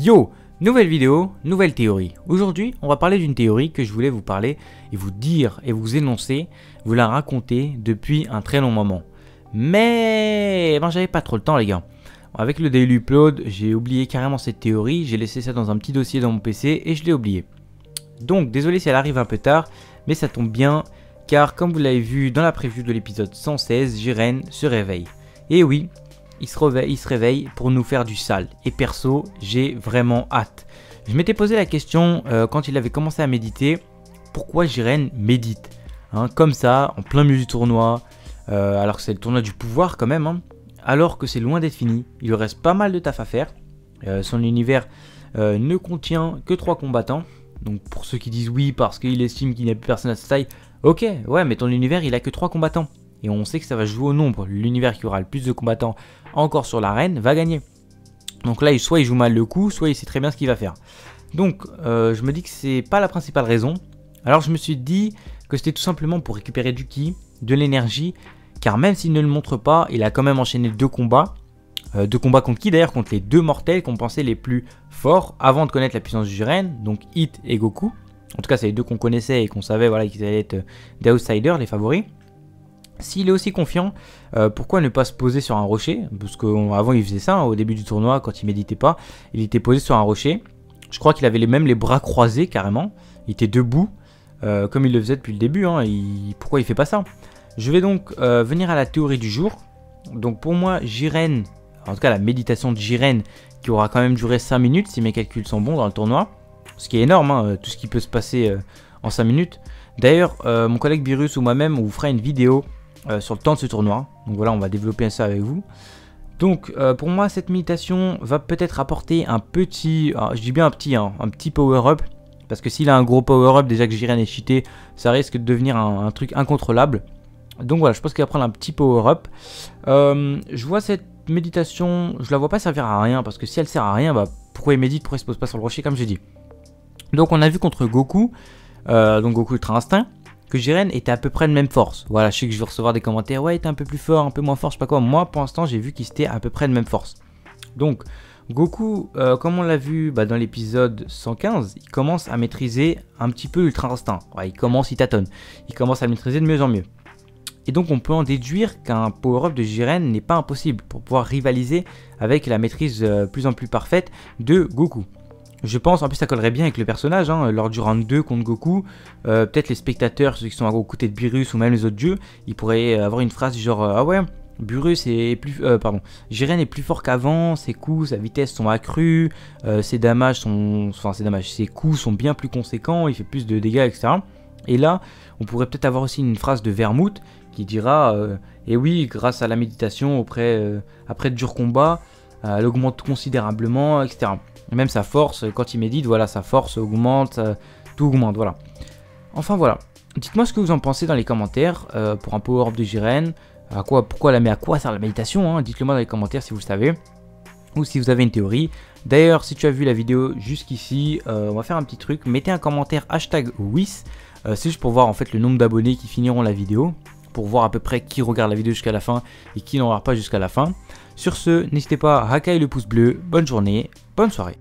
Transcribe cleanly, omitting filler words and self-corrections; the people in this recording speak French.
Yo, nouvelle vidéo, nouvelle théorie. Aujourd'hui, on va parler d'une théorie que je voulais vous parler et vous dire et vous énoncer, vous la raconter depuis un très long moment. Mais j'avais pas trop le temps les gars. Avec le Daily Upload, j'ai oublié carrément cette théorie, j'ai laissé ça dans un petit dossier dans mon PC et je l'ai oublié. Donc désolé si elle arrive un peu tard, mais ça tombe bien car comme vous l'avez vu dans la preview de l'épisode 116, Jiren se réveille. Et oui, il se réveille pour nous faire du sale. Et perso, j'ai vraiment hâte. Je m'étais posé la question quand il avait commencé à méditer, pourquoi Jiren médite comme ça, en plein milieu du tournoi, alors que c'est le tournoi du pouvoir quand même, alors que c'est loin d'être fini. Il lui reste pas mal de taf à faire. Son univers ne contient que 3 combattants. Donc pour ceux qui disent oui parce qu'il estime qu'il n'y a plus personne à sa taille, ok, ouais, mais ton univers il a que 3 combattants. Et on sait que ça va jouer au nombre. L'univers qui aura le plus de combattants encore sur l'arène va gagner. Donc là, soit il joue mal le coup, soit il sait très bien ce qu'il va faire. Donc je me dis que c'est pas la principale raison. Alors je me suis dit que c'était tout simplement pour récupérer du ki, de l'énergie. Car même s'il ne le montre pas, il a quand même enchaîné 2 combats. 2 combats contre qui d'ailleurs? Contre les 2 mortels qu'on pensait les plus forts avant de connaître la puissance du Jiren. Donc Hit et Goku. En tout cas, c'est les 2 qu'on connaissait et qu'on savait voilà, qu'ils allaient être des outsiders, les favoris. S'il est aussi confiant, pourquoi ne pas se poser sur un rocher? Parce qu'avant il faisait ça, au début du tournoi, quand il méditait pas, il était posé sur un rocher. Je crois qu'il avait même les bras croisés carrément. Il était debout, comme il le faisait depuis le début. Pourquoi il fait pas ça? Je vais donc venir à la théorie du jour. Donc pour moi, Jiren, en tout cas la méditation de Jiren, qui aura quand même duré 5 minutes, si mes calculs sont bons dans le tournoi. Ce qui est énorme, tout ce qui peut se passer en 5 minutes. D'ailleurs, mon collègue Virus ou moi-même, on vous fera une vidéo sur le temps de ce tournoi. Donc voilà, on va développer ça avec vous. Donc pour moi, cette méditation va peut-être apporter un petit, je dis bien un petit power-up. Parce que s'il a un gros power-up, déjà que Jiren est cheaté, ça risque de devenir un truc incontrôlable. Donc voilà, je pense qu'il va prendre un petit power-up. Je vois cette méditation, je la vois pas servir à rien. Parce que si elle sert à rien, pourquoi il médite, pourquoi il se pose pas sur le rocher comme j'ai dit. Donc on a vu contre Goku, donc Goku Ultra Instinct, que Jiren était à peu près de même force. Voilà, je sais que je vais recevoir des commentaires, ouais, il était un peu plus fort, un peu moins fort, je sais pas quoi. Moi, pour l'instant, j'ai vu qu'il était à peu près de même force. Donc, Goku, comme on l'a vu dans l'épisode 115, il commence à maîtriser un petit peu l'Ultra Instinct. Ouais, il tâtonne. Il commence à le maîtriser de mieux en mieux. Et donc, on peut en déduire qu'un power-up de Jiren n'est pas impossible pour pouvoir rivaliser avec la maîtrise plus en plus parfaite de Goku. Je pense, en plus ça collerait bien avec le personnage, lors du round 2 contre Goku, peut-être les spectateurs, ceux qui sont aux côtés de Beerus ou même les autres dieux, ils pourraient avoir une phrase du genre ah ouais, Jiren est plus fort qu'avant, ses coups, sa vitesse sont accrus, ses coups sont bien plus conséquents, il fait plus de dégâts, etc. Et là, on pourrait peut-être avoir aussi une phrase de Vermouth qui dira et oui, grâce à la méditation après de durs combats, elle augmente considérablement, etc. Et même sa force, quand il médite, voilà, sa force augmente, tout augmente, voilà. Enfin voilà, dites-moi ce que vous en pensez dans les commentaires pour un power-up de Jiren, à quoi sert la méditation, dites-le moi dans les commentaires si vous le savez, ou si vous avez une théorie. D'ailleurs, si tu as vu la vidéo jusqu'ici, on va faire un petit truc, mettez un commentaire #WIS, c'est juste pour voir en fait le nombre d'abonnés qui finiront la vidéo, pour voir à peu près qui regarde la vidéo jusqu'à la fin et qui n'en regarde pas jusqu'à la fin. Sur ce, n'hésitez pas à hacker le pouce bleu, bonne journée, bonne soirée.